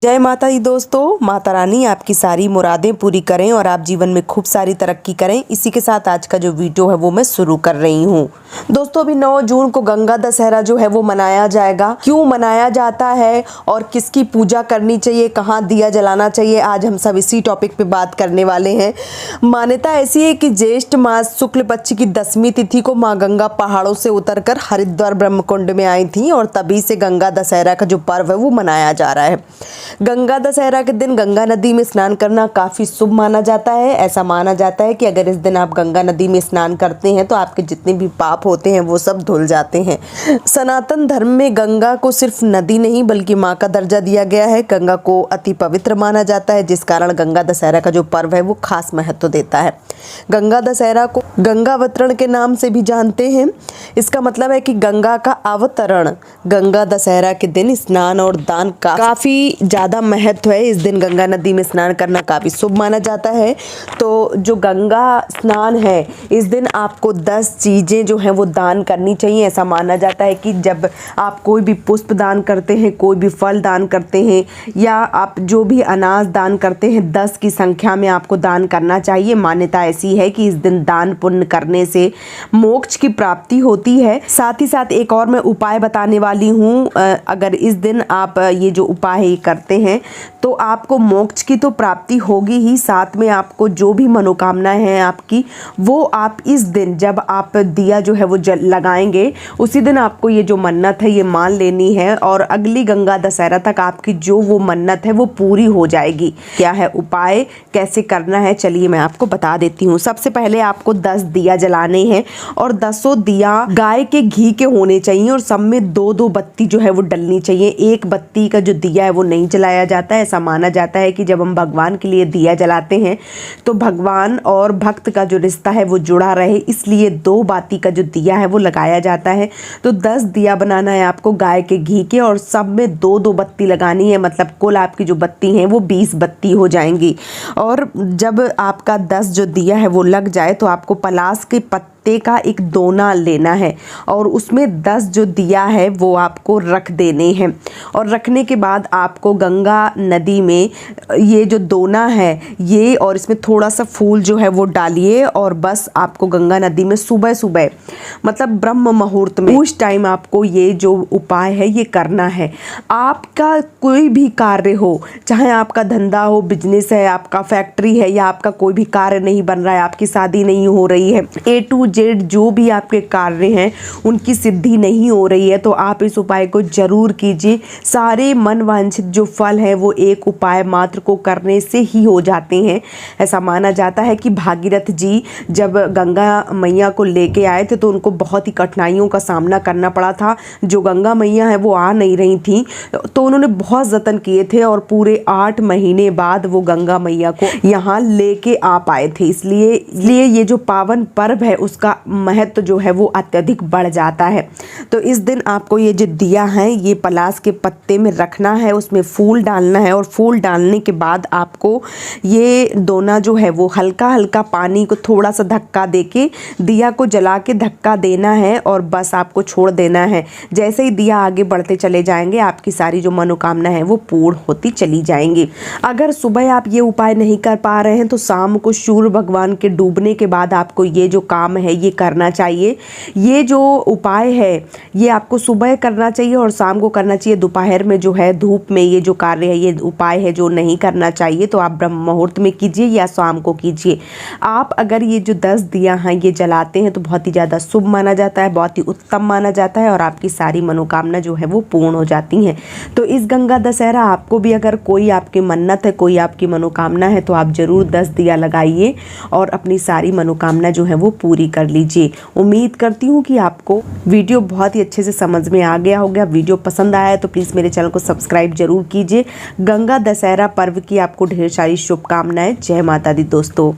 जय माता दी दोस्तों। माता रानी आपकी सारी मुरादें पूरी करें और आप जीवन में खूब सारी तरक्की करें। इसी के साथ आज का जो वीडियो है वो मैं शुरू कर रही हूँ। दोस्तों अभी 9 जून को गंगा दशहरा जो है वो मनाया जाएगा। क्यों मनाया जाता है और किसकी पूजा करनी चाहिए, कहाँ दिया जलाना चाहिए, आज हम सब इसी टॉपिक पे बात करने वाले हैं। मान्यता ऐसी है कि ज्येष्ठ मास शुक्ल पक्ष की 10वीं तिथि को माँ गंगा पहाड़ों से उतरकर हरिद्वार ब्रह्मकुंड में आई थी और तभी से गंगा दशहरा का जो पर्व है वो मनाया जा रहा है। गंगा दशहरा के दिन गंगा नदी में स्नान करना काफ़ी शुभ माना जाता है। ऐसा माना जाता है कि अगर इस दिन आप गंगा नदी में स्नान करते हैं तो आपके जितने भी पाप होते हैं वो सब धुल जाते हैं। सनातन धर्म में गंगा को सिर्फ नदी नहीं बल्कि माँ का दर्जा दिया गया है। गंगा को अति पवित्र माना जाता है, जिस कारण गंगा दशहरा का जो पर्व है वो खास महत्व देता है। गंगा दशहरा को गंगावतरण के नाम से भी जानते हैं। इसका मतलब है कि गंगा का अवतरण। गंगा दशहरा के दिन स्नान और दान का काफ़ी ज़्यादा महत्व है। इस दिन गंगा नदी में स्नान करना काफ़ी शुभ माना जाता है। तो जो गंगा स्नान है इस दिन आपको 10 चीज़ें जो हैं वो दान करनी चाहिए। ऐसा माना जाता है कि जब आप कोई भी पुष्प दान करते हैं, कोई भी फल दान करते हैं या आप जो भी अनाज दान करते हैं 10 की संख्या में आपको दान करना चाहिए। मान्यता ऐसी है कि इस दिन दान पुण्य करने से मोक्ष की प्राप्ति होती है। साथ ही साथ एक और मैं उपाय बताने वाली हूँ। अगर इस दिन आप ये जो उपाय करते हैं तो आपको मोक्ष की तो प्राप्ति होगी ही, साथ में आपको जो भी मनोकामनाएं हैं आपकी वो आप इस दिन जब आप दिया जो है वो लगाएंगे उसी दिन आपको ये जो मन्नत है ये मान लेनी है और अगली गंगा दशहरा तक आपकी जो वो मन्नत है वो पूरी हो जाएगी। क्या है उपाय, कैसे करना है, चलिए मैं आपको बता देती हूँ। सबसे पहले आपको 10 दिया जलाने हैं और 10 दिया गाय के घी के होने चाहिए और सब में 2-2 बत्ती जो है वो डलनी चाहिए। एक बत्ती का जो दिया है वो नहीं जलाया जाता है। ऐसा माना जाता है कि जब हम भगवान के लिए दिया जलाते हैं तो भगवान और भक्त का जो रिश्ता है वो जुड़ा रहे, इसलिए 2 बाती का जो दिया है वो लगाया जाता है। तो 10 दिया बनाना है आपको गाय के घी के और सब में 2-2 बत्ती लगानी है। मतलब कुल आपकी जो बत्ती हैं वो 20 बत्ती हो जाएंगी। और जब आपका 10 जो दिया है वो लग जाए तो आपको पलास के पत्ते का एक दोना लेना है और उसमें 10 जो दिया है वो आपको रख देने हैं। और रखने के बाद आपको गंगा नदी में ये जो दोना है ये और इसमें थोड़ा सा फूल जो है वो डालिए और बस आपको गंगा नदी में सुबह सुबह मतलब ब्रह्म मुहूर्त में उस टाइम आपको ये जो उपाय है ये करना है। आपका कोई भी कार्य हो, चाहे आपका धंधा हो, बिजनेस है, आपका फैक्ट्री है या आपका कोई भी कार्य नहीं बन रहा है, आपकी शादी नहीं हो रही है, A to Z जो भी आपके कार्य हैं उनकी सिद्धि नहीं हो रही है तो आप इस उपाय को जरूर कीजिए। सारे मन वांछित जो फल है वो एक उपाय मात्र को करने से ही हो जाते हैं। ऐसा माना जाता है कि भागीरथ जी जब गंगा मैया को लेके आए थे तो उनको बहुत ही कठिनाइयों का सामना करना पड़ा था। जो गंगा मैया है वो आ नहीं रही थी तो उन्होंने बहुत जतन किए थे और पूरे 8 महीने बाद वो गंगा मैया को यहाँ लेके आ पाए थे। इसलिए ये जो पावन पर्व है उसका महत्व जो है वो अत्यधिक बढ़ जाता है। तो इस दिन आपको ये जो दिया है ये पलास के पत्ते में रखना है, उसमें फूल डालना है और फूल डालने के बाद आपको ये दोना जो है वो हल्का हल्का पानी को थोड़ा सा धक्का देके दिया को जला के धक्का देना है और बस आपको छोड़ देना है। जैसे ही दिया आगे बढ़ते चले जाएंगे आपकी सारी जो मनोकामना है वो पूर्ण होती चली जाएंगी। अगर सुबह आप ये उपाय नहीं कर पा रहे हैं तो शाम को सूर्य भगवान के डूबने के बाद आपको ये जो काम है ये करना चाहिए। ये जो उपाय है ये आपको सुबह करना चाहिए और शाम को करना चाहिए। दोपहर में जो है धूप में ये जो कार्य है ये उपाय है जो नहीं करना चाहिए, तो आप ब्रह्म मुहूर्त में कीजिए या शाम को कीजिए। आप अगर ये जो 10 दिया हैं ये जलाते हैं तो बहुत ही ज़्यादा शुभ माना जाता है, बहुत ही उत्तम माना जाता है और आपकी सारी मनोकामना जो है वो पूर्ण हो जाती हैं। तो इस गंगा दशहरा आपको भी अगर कोई आपकी मन्नत है, कोई आपकी मनोकामना है तो आप ज़रूर 10 दिया लगाइए और अपनी सारी मनोकामना जो है वो पूरी कर लीजिए। उम्मीद करती हूँ कि आपको वीडियो बहुत ही अच्छे से समझ में आ गया होगा। वीडियो पसंद आया है तो प्लीज़ मेरे चैनल को सब्सक्राइब जरूर कीजिए। गंगा दशहरा पर्व की आपको ढेर सारी शुभकामनाएं। जय माता दी दोस्तों।